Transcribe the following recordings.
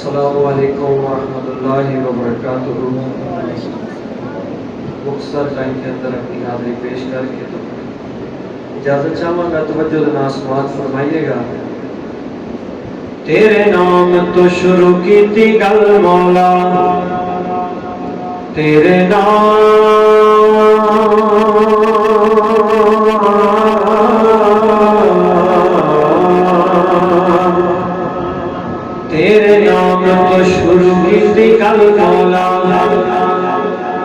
السلام علیکم ورحمۃ اللہ وبرکاتہ۔ مختصر ٹائم کے اندر اپنی حاضری پیش کر کے تو اجازت چاہوں گا، توجہ دینا سماعت فرمائیے گا۔ تیرے نام تو شروع کی تھی گل مولا، تیرے نام تو شروع کی تھی گل مولا،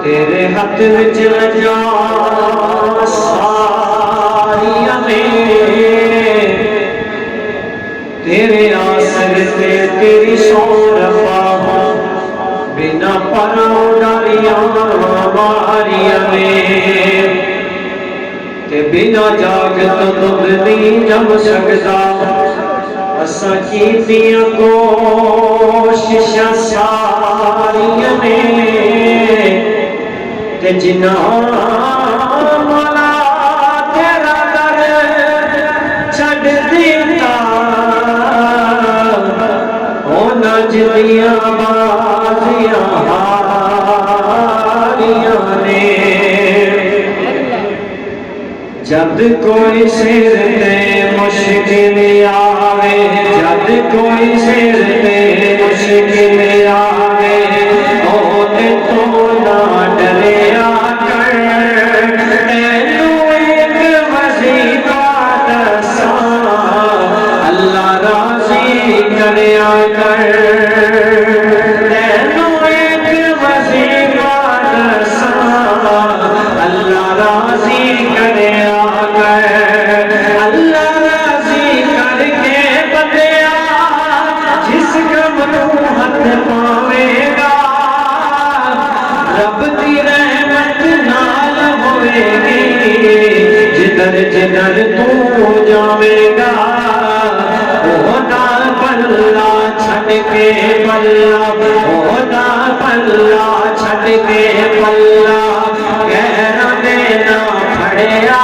تیرے ہاتھ وچ رجا ساریاں نے، تیرے آسر تے تیری سورفا بنا پروں ڈاریاں ماریاں نے، تے بنا جاگ تو دودھ نہیں جم سکتا، اساں کیتیاں کوششاں ساریاں نے، تے جنہاں مولا تیرا در چھڈ دیتا، اونا جدیاں بازیاں ہاریاں نے، جد کوئی سر تے مشکل آوے، جد کوئی سر تے مشکل آوے، اونے تو نہ ڈریا کر، تینوں ایک وظیفہ دساں، اللہ راضی کریا کر، تینوں ایک وظیفہ دساں، اللہ راضی کریا کر، اللہ راضی کر کے بندیا جس کم نوں ہاتھ پاوے گا، رب دی رحمت نال ہوئے گی، جدھر جدھر تو جاوے گا، اونا پلہ چھڈ کے پلہ، اونا پلہ چھڈ کے پلہ، غیراں دے نہ پھڑیا